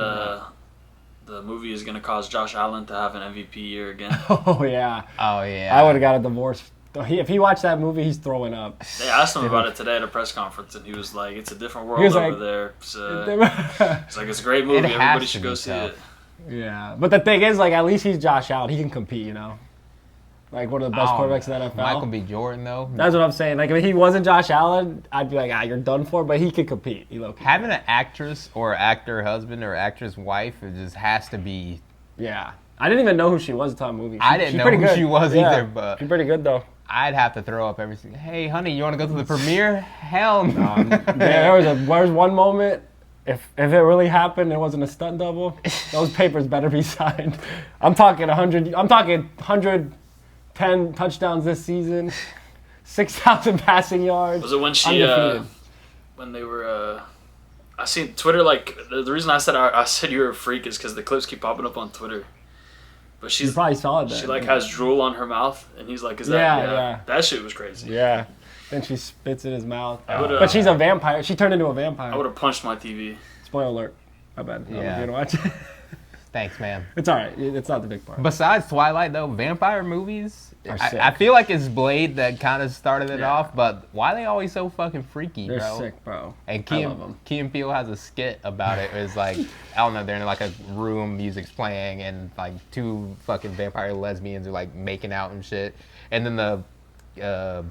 the movie is gonna cause Josh Allen to have an MVP year again. Oh yeah. Oh yeah. I would have got a divorce. If he watched that movie, he's throwing up. They asked him about it today at a press conference, and he was like, "It's a different world He was over like- there. It's like it's a great movie. It has Everybody to should be go see tough. it." Yeah, but the thing is, like, at least he's Josh Allen. He can compete, you know. Like one of the best Oh, quarterbacks in the NFL. Michael B. Jordan though. That's what I'm saying. Like if he wasn't Josh Allen, I'd be like, you're done for. But he could compete. He low-key Having an actress or actor husband or actress wife, it just has to be. Yeah. I didn't even know who she was until the movie. I didn't she's know pretty who good. she was Yeah, either, but she's pretty good though. I'd have to throw up every single. Hey, honey, you want to go to the premiere? Hell no. There was one moment. If it really happened, it wasn't a stunt double. Those papers better be signed. I'm talking 100. I'm talking 110 touchdowns this season, 6,000 passing yards. Was it when she Undefeated. when they were? I seen Twitter. Like the reason I said you were a freak is because the clips keep popping up on Twitter. But You probably saw it then. she like has drool on her mouth, and he's like, "Is that?" Yeah. That shit was crazy. Yeah. Then she spits in his mouth. would've- But she's a vampire. She turned into a vampire. I would have punched my TV. Spoiler alert. My bad. Yeah. You gonna watch it? Thanks, man. It's alright. It's not the big part. Besides Twilight, though, vampire movies, Are I sick. feel like it's Blade that kind of started it Yeah. off, but why are they always so fucking freaky, They're bro? sick, bro. And I love 'em. Key and Peele has a skit about it. It's like, I don't know, they're in like a room, music's playing, and like two fucking vampire lesbians are like making out and shit. And then the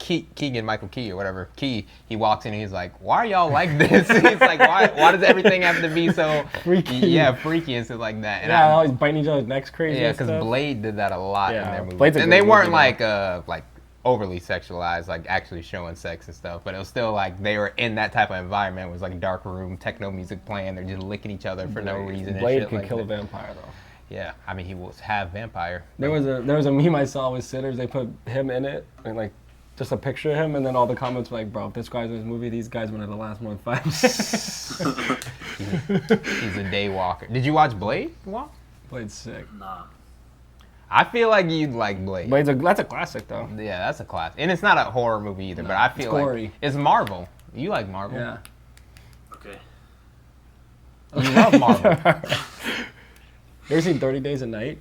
Keegan Michael Key or whatever, Key, he walks in and he's like, why are y'all like this? He's like, why does everything have to be so Freaky. Yeah, freaky and stuff like that. And Yeah, always biting each other's necks crazy. yeah, and because stuff. Blade did that a lot in Yeah, their movies. Blade's a And great they weren't movie, like overly sexualized, like actually showing sex and stuff, but it was still like they were in that type of environment. It was like a dark room, techno music playing, they're just licking each other for no reason and Blade shit could like kill a that. vampire though. Yeah, I mean he was half vampire. There was a meme I saw with Sinners. They put him in it and like just a picture of him, and then all the comments were like, "Bro, if this guy's in this movie, these guys wouldn't have last more than 5 minutes." He's a day walker. Did you watch Blade? Well, Blade's sick. Nah. I feel like you'd like Blade. That's a classic though. Yeah, that's a class. And it's not a horror movie either, but I feel like gory. it's Marvel. You like Marvel? Yeah. Okay. You love Marvel. You ever seen 30 Days a Night?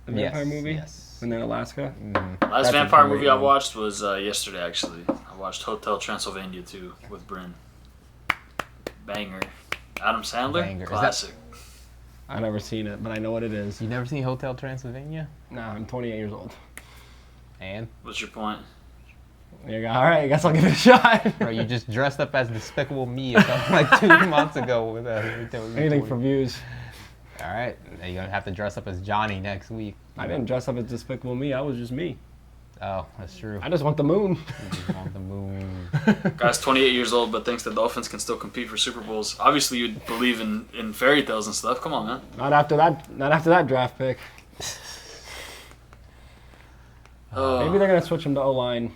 The Yes, vampire movie? yes. When they're in Alaska? Last That's a vampire great movie I one. watched was yesterday, actually. I watched Hotel Transylvania 2 with Bryn. Banger. Adam Sandler? Banger. Is that- Classic. I've never seen it, but I know what it is. You never seen Hotel Transylvania? Nah, I'm 28 years old. And What's your point? You go, all right, I guess I'll give it a shot. bro, you just dressed up as Despicable Me or something like 2 months ago with Anything for views. All right, you're gonna have to dress up as Johnny next week. I didn't dress up as Despicable Me. I was just me. Oh, that's true. I just want the moon. You just want the moon. Guy's 28 years old, but thinks the Dolphins can still compete for Super Bowls. Obviously, you'd believe in fairy tales and stuff. Come on, man. Not after that draft pick. Maybe they're gonna switch him to O-line.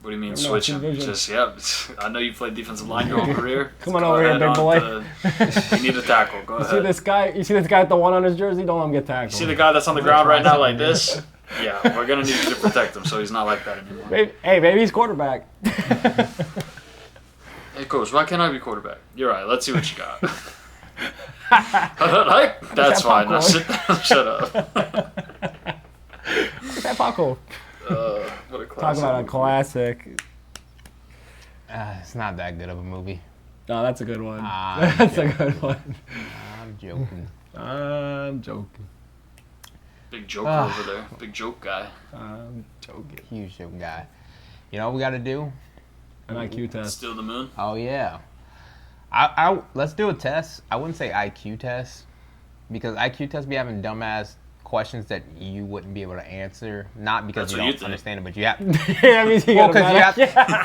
What do you mean, No, switch him? division. Just, yeah. I know you played defensive line your whole career. Come on Go over here, ahead big on boy. you need a tackle. Go You see ahead. this guy? You see this guy with the one on his jersey? Don't let him get tackled. See the guy that's on the ground right now like this? Yeah, we're going to need you to protect him so he's not like that anymore. Maybe he's quarterback. Hey, coach, why can't I be quarterback? You're right. Let's see what you got. That's fine. Now sit down. Shut up. What's that Paco? What a classic. Talk about a movie. classic. It's not that good of a movie. No, that's a good one. Ah, That's a good one. I'm joking. I'm joking. Big joker over there. Big joke guy. I'm joking. Huge joke guy. You know what we got to do? An IQ test. Steal the moon. Oh yeah. I let's do a test. I wouldn't say IQ test because IQ tests be having dumbass questions that you wouldn't be able to answer. Not because That's you what you don't think. understand it, but you have. Yeah, I mean, you Well, got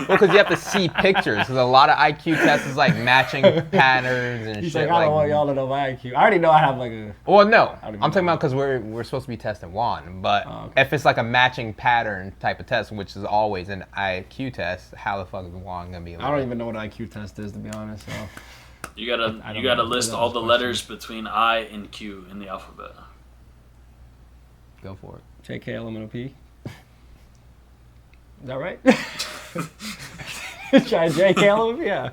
because you have to see pictures. Because a lot of IQ tests is like matching patterns and He's shit. like, I don't want y'all to know my IQ. I already know I have like a. Well, no, I don't even I'm talking know. about because we're supposed to be testing one. But Oh, okay. if it's like a matching pattern type of test, which is always an IQ test, how the fuck is one gonna be? I don't even know what an IQ test is, to be honest. So. You gotta I don't you gotta know. list That all was the a letters between I and Q in the alphabet. Go for it. JKLMNOP. Is that right? Try JKLMNOP? Yeah.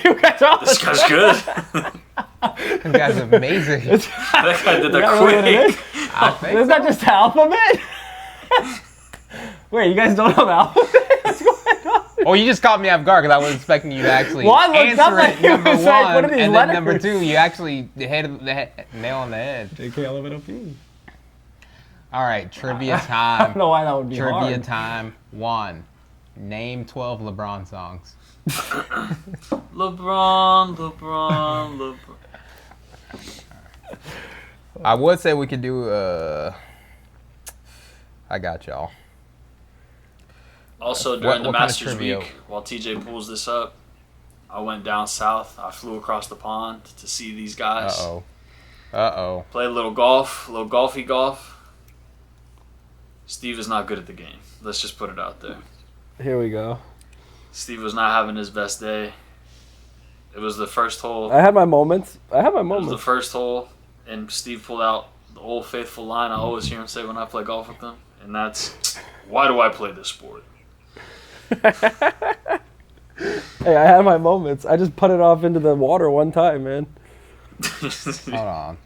You guys are This guy's good. This guy's amazing. That guy did Is that really what it that is? quick. I think Is that just the alphabet? Wait, you guys don't know the alphabet? What's going on? Oh, you just caught me off guard because I was expecting you to actually Well, I looked up answer and it he number was one, like, what are these and then number letters? two, you actually hit the nail on the head. JKLMNOP. All right, trivia I don't time. know why that would be Trivia hard. time. 1. Name 12 LeBron songs. LeBron. I would say we could do. I got y'all. Also, during the what kind of Masters trivia? week, while TJ pulls this up, I went down south. I flew across the pond to see these guys. Uh-oh. Play a little golf, a little golfy golf. Steve is not good at the game. Let's just put it out there. Here we go. Steve was not having his best day. It was the first hole. I had my moments. It was the first hole, and Steve pulled out the old faithful line I always hear him say when I play golf with him, and that's, "Why do I play this sport?" Hey, I had my moments. I just put it off into the water one time, man. Hold on.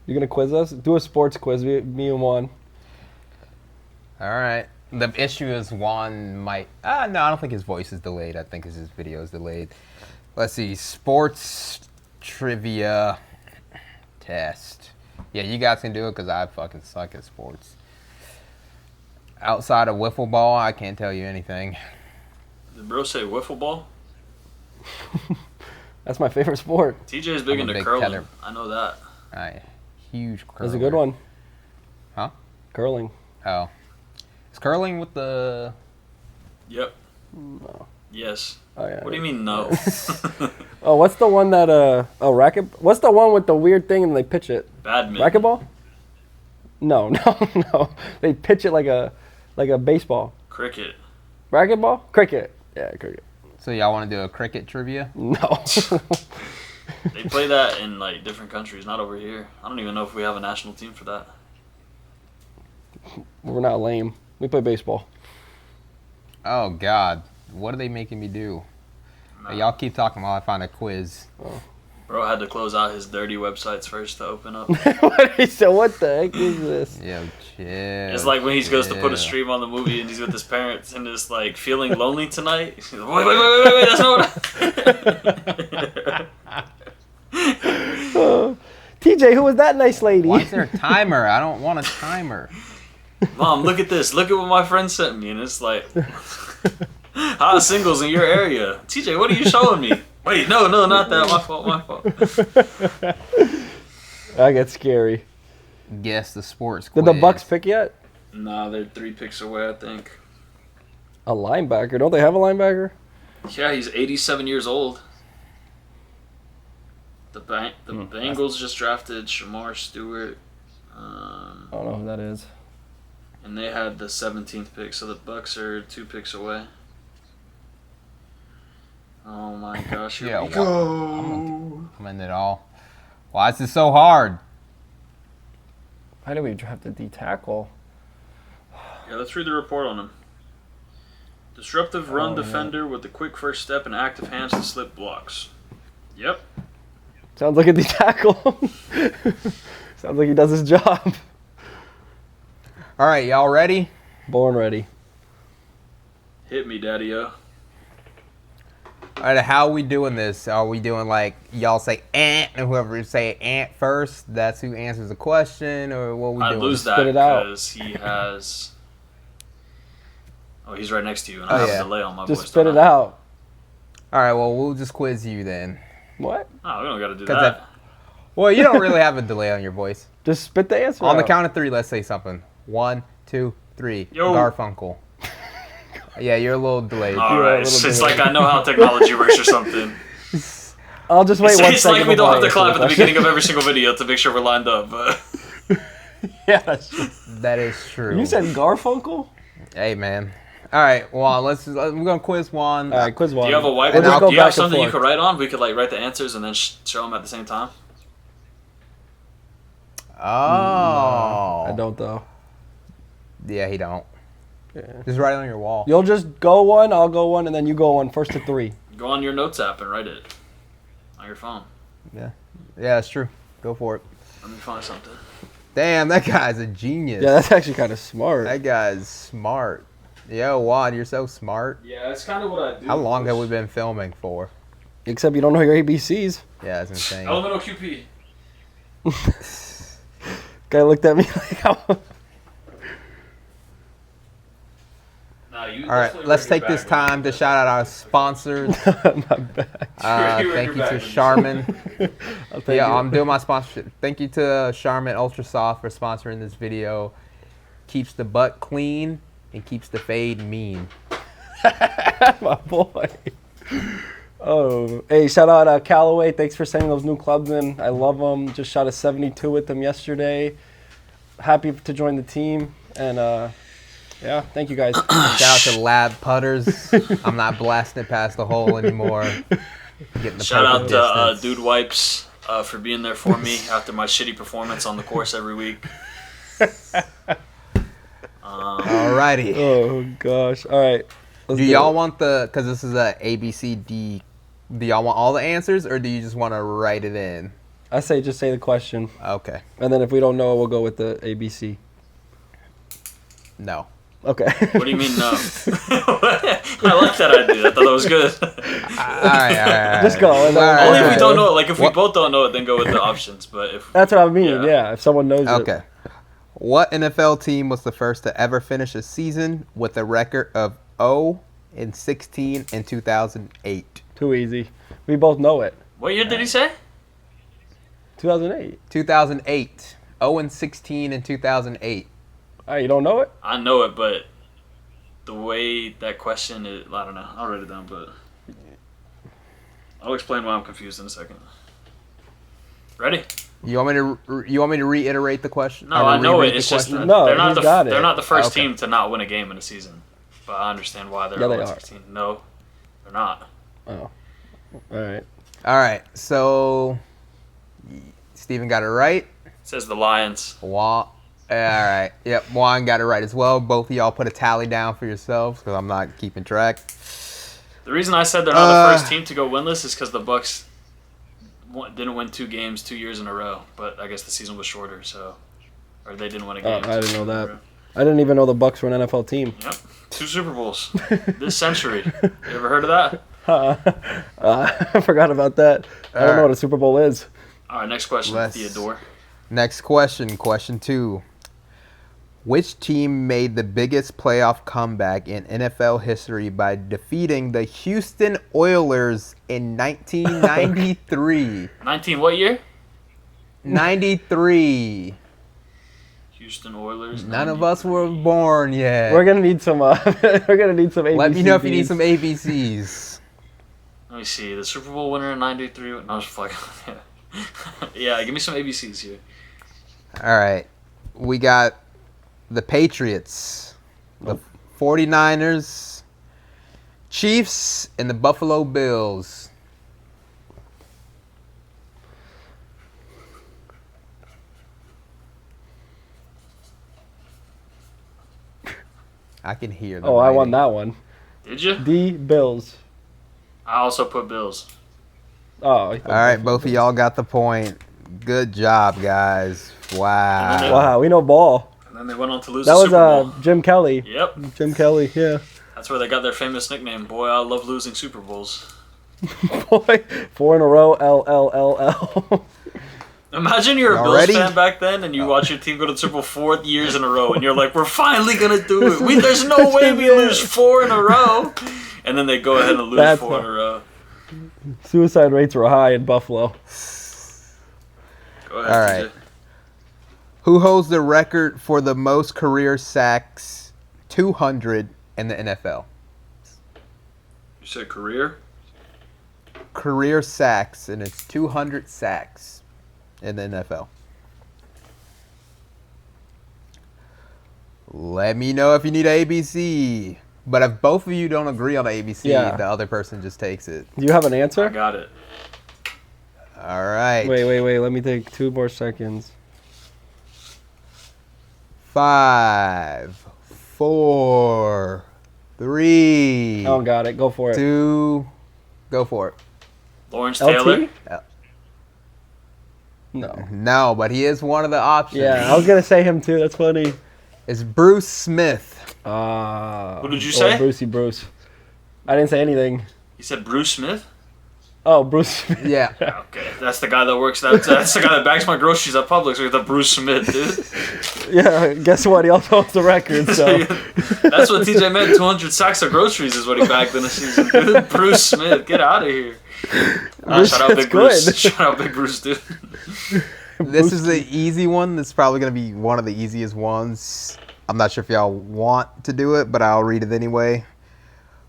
You gonna quiz us? Do a sports quiz, me and Juan. All right. The issue is Juan might. No, I don't think his voice is delayed. I think his video is delayed. Let's see. Sports trivia test. Yeah, you guys can do it because I fucking suck at sports. Outside of wiffle ball, I can't tell you anything. Did bro say wiffle ball? That's my favorite sport. TJ is big I'm a into big curling. tether. I know that. Alright. Huge curler. That's a good one. Huh? Curling. Oh. Is curling with the... Yep. No. Yes. Oh, yeah. What do you mean no? Oh, what's the one that racket? What's the one with the weird thing and they pitch it? Badminton. Racquetball? No. They pitch it like a baseball. Cricket. Racquetball? Cricket. Yeah, cricket. So y'all want to do a cricket trivia? No. They play that in like different countries, not over here. I don't even know if we have a national team for that. We're not lame. We play baseball. Oh, God. What are they making me do? Nah. Y'all keep talking while I find a quiz. Bro had to close out his dirty websites first to open up. So what the heck is this? Yo, chill. It's like when he goes to put a chill. stream on the movie and he's with his parents and is like feeling lonely tonight. He's like, wait, that's not what TJ, who was that nice lady? Why is there a timer? I don't want a timer. Mom, look at this. Look at what my friend sent me. And it's like, hot singles in your area. TJ, what are you showing me? Wait, no, not that. My fault. I get scary. Guess the sports Did quiz. the Bucks pick yet? Nah, they're 3 picks away, I think. A linebacker? Don't they have a linebacker? Yeah, he's 87 years old. The Bengals just drafted Shamar Stewart. I don't know who that is. And they had the 17th pick, so the Bucks are 2 picks away. Oh my gosh, here Yeah, we go. I'm in it all. Why is this so hard? Why did we draft a D tackle? Yeah, let's read the report on him. Disruptive run Oh, defender with a quick first step and active hands to slip blocks. Yep. Sounds like a D tackle. Sounds like he does his job. All right, y'all ready? Born ready. Hit me, daddy-o. All right, how are we doing this? Are we doing like y'all say ant, and whoever say ant first, that's who answers the question, or what we I doing? lose that Spit it out. because he has... Oh, he's right next to you, and Oh, I have yeah. a delay on my Just voice. spit don't it I? out. All right, well, we'll just quiz you then. What? Oh, we don't got to do 'Cause that. Well, you don't really have a delay on your voice. Just spit the answer On the out. count of 3, let's say something. 1, 2, 3. Yo. Garfunkel. Yeah, you're a little delayed. All You're right, a little it's bit- like I know how technology works or something. I'll just wait one It's second. like we don't have to before I clap at the answer beginning of every single video to make sure we're lined up. But question. Yeah, that's true. That is true. You said Garfunkel? Hey, man. All right, Juan, we're going to quiz Juan. All right, quiz one. do you have a whiteboard? We'll just I'll- go Do you have back and something you forth. could write on? We could like write the answers and then show them at the same time. Oh. I don't though. Yeah, he don't. Yeah. Just write it on your wall. You'll just go one, I'll go one, and then you go one. First to 3. Go on your notes app and write it on your phone. Yeah, that's true. Go for it. Let me find something. Damn, that guy's a genius. Yeah, that's actually kind of smart. That guy's smart. Yo, Juan, you're so smart. Yeah, that's kind of what I do. How long have we been filming for? Except you don't know your ABCs. Yeah, that's insane. Elemental QP. Guy looked at me like, how? Nah, you All right, definitely let's bring it take this back when time you to do shout out our sponsors. My bad. You were Thank you back to when you Charmin. I'll take Yeah, it. I'm doing my sponsorship. Thank you to Charmin Ultra Soft for sponsoring this video. Keeps the butt clean and keeps the fade mean. My boy. Oh, hey, shout out Callaway. Thanks for sending those new clubs in. I love them. Just shot a 72 with them yesterday. Happy to join the team. And yeah, thank you guys. Shout out to Lab Putters. I'm not blasting it past the hole anymore. Getting the Shout out perfect to distance. Dude Wipes. for being there for me after my shitty performance on the course every week. Alrighty. Oh gosh. All right. Do y'all want because this is a A, B, C, D, do y'all want all the answers or do you just want to write it in? I say just say the question, Okay. and then if we don't know, we'll go with the ABC. No. Okay. What do you mean no? I like that idea. I thought that was good. Alright. Just go. And then- All right, Only if we all don't right. know it. Like if we What- both don't know it, then go with the options. But if That's what I mean. Yeah. Yeah. If someone knows it. Okay. What NFL team was the first to ever finish a season with a record of 0-16 in 2008? Too easy. We both know it. what year did he say? 2008. 2008. 0-16 in 2008. You don't know it? I know it, but the way that question is, I don't know. I'll write it down, but I'll explain why I'm confused in a second. Ready? You want me to reiterate the question? No, Or to I know reread it. the It's just question? No, they're not he's got it. they're not the first Okay. team to not win a game in a season. But I understand why they're Yeah, they 16. No, they're not. Oh. All right. All right. So Steven got it right. It says the Lions. All right. Yep. Juan got it right as well. Both of y'all put a tally down for yourselves because I'm not keeping track. The reason I said they're not the first team to go winless is because the Bucks didn't win 2 games 2 years in a row. But I guess the season was shorter, so or they didn't win a game. I 2 didn't know years in a that. row. I didn't even know the Bucks were an NFL team. Yep, 2 Super Bowls this century. You ever heard of that? I forgot about that. I don't know what a Super Bowl is. All right, next question, Theodore. Next question. Question 2. Which team made the biggest playoff comeback in NFL history by defeating the Houston Oilers in 1993? 19, what year? 93. Houston Oilers. None of us were born yet. We're gonna need some. We're gonna need some. Let me know if you need ABCs. some ABCs. Let me see. The Super Bowl winner in '93. No, I was fucking. Yeah, give me some ABCs here. All right. We got the Patriots, the 49ers, Chiefs, and the Buffalo Bills. I can hear them. Oh, I won that one. Did you? The Bills. I also put Bills. Oh. All right, both of y'all got the point. Good job, guys. Wow. Wow, we know ball. And then they went on to lose That the was Super Bowl. Jim Kelly. Yep. Jim Kelly. Yeah. That's where they got their famous nickname. Boy, I love losing Super Bowls. Boy, 4 in a row. LLLL. Imagine you're a Y'all Bills ready? fan back then and you watch your team go to the Super Bowl 4 years in a row and you're like, we're finally going to do it. There's no way we lose 4 in a row. And then they go ahead and lose That's 4 in a row. Suicide rates were high in Buffalo. Go ahead, All right. TJ. Who holds the record for the most career sacks, 200, in the NFL? You said career? Career sacks, and it's 200 sacks in the NFL. Let me know if you need a ABC. But if both of you don't agree on the ABC, Yeah. the other person just takes it. Do you have an I answer? got it. All right. Wait. Let me take 2 more seconds. 5, 4, 3, I don't got it. Go for it. 2, go for it. Lawrence Taylor? LT? No. No, but he is one of the options. Yeah, I was gonna say him too. That's funny. It's Bruce Smith. Who did you old say? Brucey Bruce. I didn't say anything. You said Bruce Smith? Oh, Bruce. Yeah. Okay, that's the guy that works. That's the guy that bags my groceries at Publix. So the Bruce Smith, dude. Yeah. Guess what? He also owns the record. So That's what TJ meant. 200 sacks of groceries is what he bagged in a season, dude. Bruce Smith, get out of here. Shout out That's Big Bruce. good. Shout out Big Bruce, dude. This is the easy one. This is probably going to be one of the easiest ones. I'm not sure if y'all want to do it, but I'll read it anyway.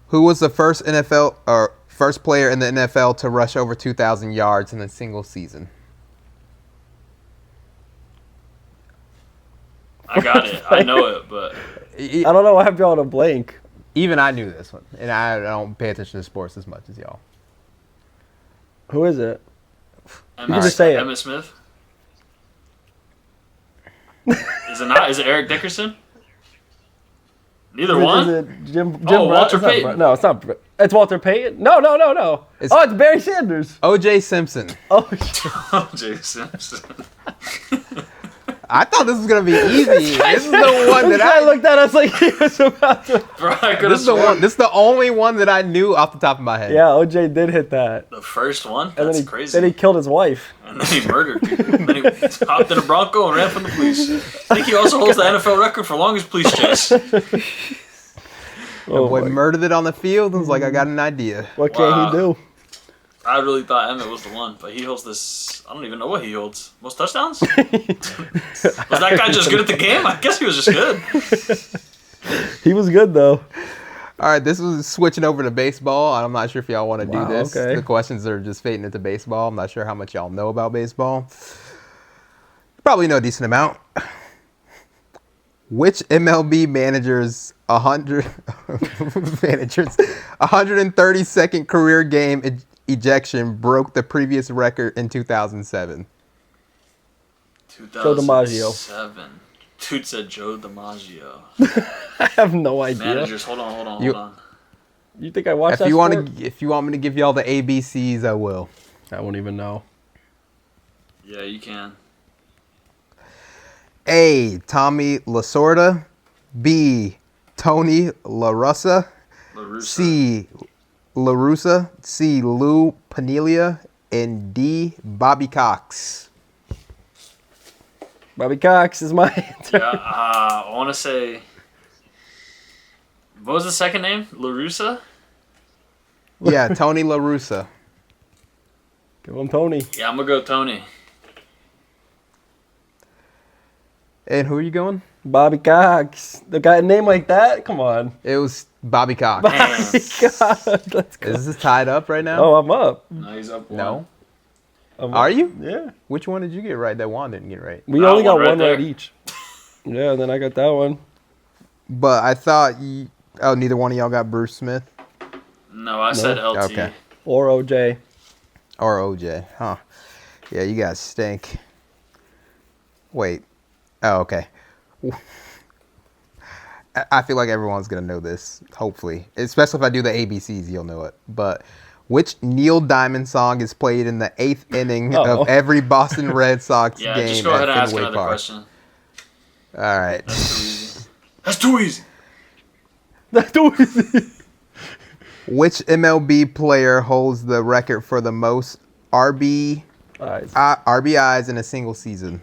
Who was the first player in the NFL to rush over 2,000 yards in a single season? I got it. I know it, but I don't know why I'm drawing a blank. Even I knew this one, and I don't pay attention to sports as much as y'all. Who is it? can just say it. Emmitt Smith. Is it not? Is it Eric Dickerson? Neither one? Is it Jim Walter it's not Payton. No, it's not. It's Walter Payton? No. It's- It's Barry Sanders. O.J. Simpson. Oh, shit. O.J. Simpson. I thought this was gonna be easy. This is the one that I I looked at us like he was about to. Bro, I could This have is the one. sworn. This is the only one that I knew off the top of my head. Yeah, OJ did hit that. The first one? And That's then crazy. Then he killed his wife. And then he murdered people. And then he hopped in a Bronco and ran from the police. I think he also holds the NFL record for longest police chase. Oh, Boy my- murdered it on the field and was like, I got an idea. what Wow. can he do? I really thought Emmett was the one, but he holds this. I don't even know what he holds. Most touchdowns? Was that guy just good at the game? I guess he was just good. He was good though. All right, this was switching over to baseball. I'm not sure if y'all want to do Wow, this. okay. The questions are just fading into baseball. I'm not sure how much y'all know about baseball. Probably know a decent amount. Which MLB managers 132nd career game ejection broke the previous record in 2007? Joe DiMaggio. 2007. Dude said Joe DiMaggio. I have no idea. Managers, hold on. You think I watched If that you sport? if you want me to give y'all the ABCs, I will. I won't even know. Yeah, you can. A. Tommy Lasorda. B. Tony La Russa. LaRussa. C. La Russa. C. Lou Piniella. And D. Bobby Cox. Bobby Cox is my answer. Yeah, I want to say. What was the second name? LaRussa? Yeah, Tony La Russa. Give him Tony. Yeah, I'm going to go Tony. And who are you going? Bobby Cox. The guy name like that? Come on. It was Bobby Cox. Bobby Cox. Let's go. Is this tied up right now? Oh, I'm up. No, he's up one. No. I'm Are up. you? Yeah. Which one did you get right that Juan didn't get right? We That only got one right one there. right each. Yeah, then I got that one. But I thought you... Oh, neither one of y'all got Bruce Smith? No, I said LT. Okay. Or OJ. Or OJ, huh? Yeah, you guys stink. Wait. Oh, okay. I feel like everyone's going to know this, hopefully. Especially if I do the ABCs, you'll know it. But which Neil Diamond song is played in the 8th inning Uh-oh. of every Boston Red Sox Yeah, game just go ahead at and ask Fenway another Park? question. All right. That's too easy. That's too easy. Which MLB player holds the record for the most RBIs in a single season?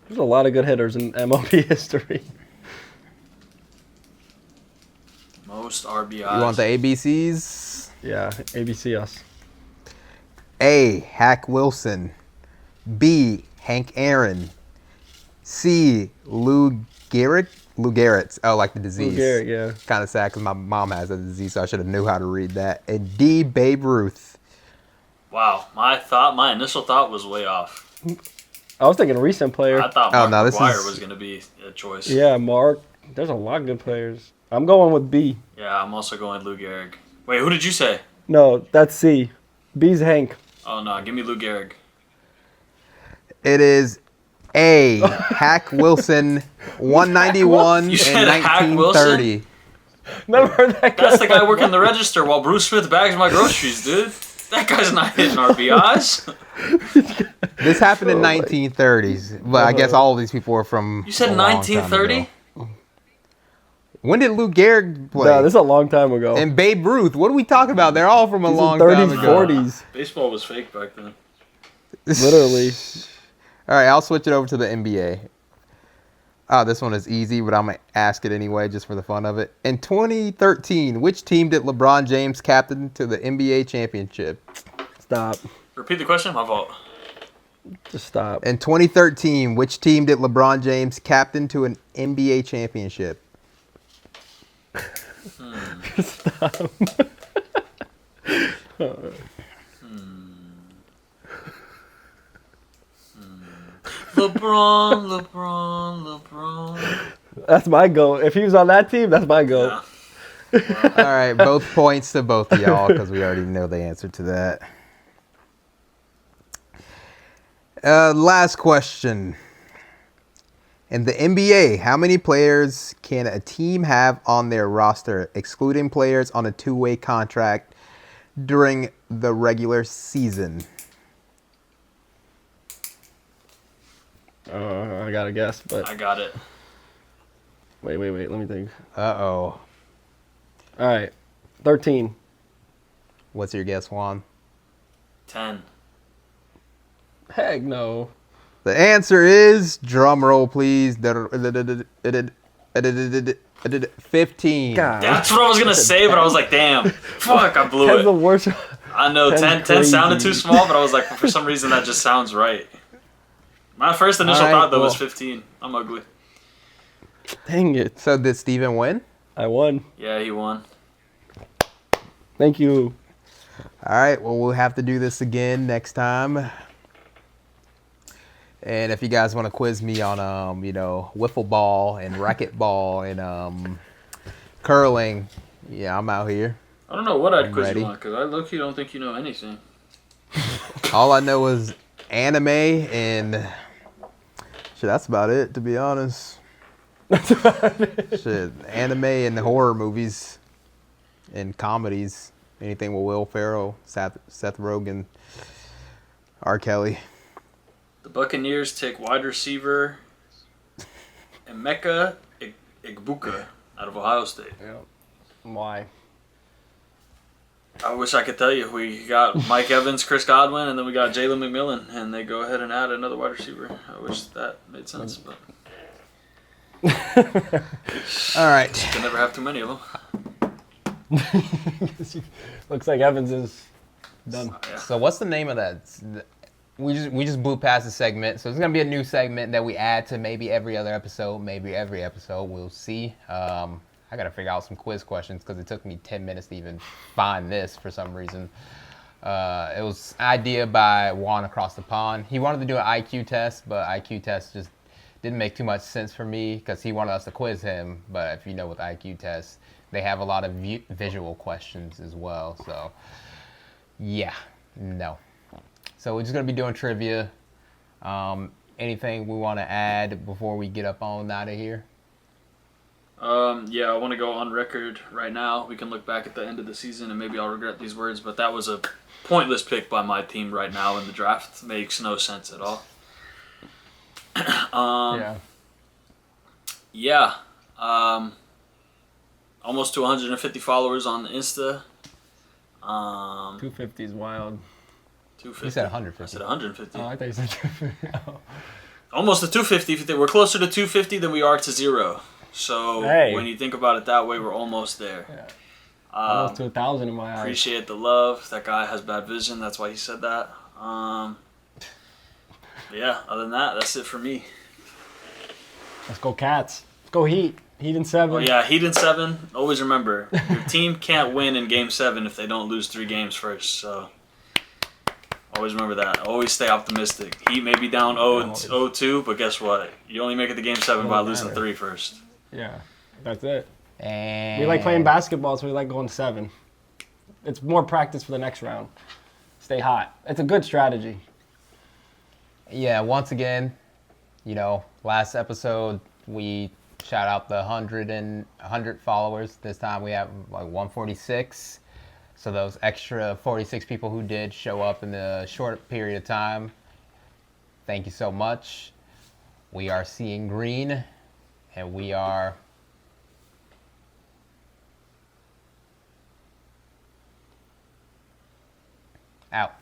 There's a lot of good hitters in MLB history. Most RBIs. You want the ABCs? Yeah, ABC us. A. Hack Wilson. B. Hank Aaron. C. Lou Gehrig. Lou Gehrig's. Oh, like the disease. Lou Gehrig, yeah. Kind of sad because my mom has a disease, so I should have knew how to read that. And D. Babe Ruth. Wow, my initial thought was way off. I was thinking recent player. I thought Oh, Mark no, this McGuire is- was going to be a choice. Yeah, Mark. There's a lot of good players. I'm going with B. Yeah, I'm also going Lou Gehrig. Wait, who did you say? No, that's C. B's Hank. Oh, no, give me Lou Gehrig. It is A. Hack Wilson, 191 You in said Hack 1930. Never heard that guy. That's the guy working the register while Bruce Smith bags my groceries, dude. That guy's not hitting RBIs. This happened in 1930s, but I guess all of these people were from. You said a long time 1930? ago. When did Lou Gehrig play? No, this is a long time ago. And Babe Ruth. What are we talking about? They're all from a These long are time 30s, ago. 40s. Baseball was fake back then. Literally. All right, I'll switch it over to the NBA. This one is easy, but I'm going to ask it anyway just for the fun of it. In 2013, which team did LeBron James captain to the NBA championship? Stop. Repeat the question? My fault. Just stop. In 2013, which team did LeBron James captain to an NBA championship? Stop. LeBron. That's my goal. If he was on that team, that's my goal. Yeah. All right, both points to both of y'all because we already know the answer to that. Last question. In the NBA, how many players can a team have on their roster, excluding players on a two-way contract during the regular season? I gotta guess, but I got it. wait. Let me think. Uh-oh. All right, 13. What's your guess, Juan? 10. Heck no. The answer is, drum roll please, 15. God. That's what I was gonna say, but I was like, damn, fuck, I blew That's the it. worst. I know 10 crazy. sounded too small, but I was like, for some reason that just sounds right. My first initial All right, thought though was well. 15. I'm ugly. Dang it. So did Steven win? I won. Yeah, he won. Thank you. All right, well, we'll have to do this again next time. And if you guys want to quiz me on, wiffle ball and racquetball and curling, yeah, I'm out here. I don't know what I'd I'm quiz ready. you on because I low-key don't think you know anything. All I know is anime and shit. That's about it, to be honest. Shit, anime and horror movies and comedies. Anything with Will Ferrell, Seth Rogen, R. Kelly. The Buccaneers take wide receiver Emeka Egbuka out of Ohio State. Yeah. Why? I wish I could tell you. We got Mike Evans, Chris Godwin, and then we got Jalen McMillan, and they go ahead and add another wide receiver. I wish that made sense, but All right. can never have too many of them. Looks like Evans is done. Yeah. So what's the name of that? We just blew past the segment, so it's gonna be a new segment that we add to maybe every other episode, maybe every episode. We'll see. I gotta figure out some quiz questions because it took me 10 minutes to even find this for some reason. It was an idea by Juan across the pond. He wanted to do an IQ test, but IQ test just didn't make too much sense for me because he wanted us to quiz him. But if you know with IQ tests, they have a lot of visual questions as well. So yeah, no. So we're just gonna be doing trivia. Anything we want to add before we get up on out of here? Yeah, I want to go on record right now. We can look back at the end of the season and maybe I'll regret these words, but that was a pointless pick by my team right now in the draft. Makes no sense at all. Yeah. Yeah. Almost 250 followers on Insta. 250 is wild. 250. You said 150. I said 150. Oh, I thought you said 250. Almost to 250. We're closer to 250 than we are to 0. So Hey. when you think about it that way, we're almost there. Yeah. Almost to 1,000 in my eyes. Appreciate the love. That guy has bad vision. That's why he said that. Yeah, other than that, that's it for me. Let's go Cats. Let's go Heat. Heat in 7. Oh, yeah, Heat in 7. Always remember, your team can't win in Game 7 if they don't lose 3 games first. So always remember that. Always stay optimistic. Heat may be down 0-2, but guess what? You only make it to Game 7 by losing 3 first. Yeah, that's it. And We like playing basketball, so we like going 7. It's more practice for the next round. Stay hot. It's a good strategy. Yeah, once again, last episode we shout out the 100 followers. This time we have like 146. So those extra 46 people who did show up in the short period of time, thank you so much. We are Seeing Green, and we are out.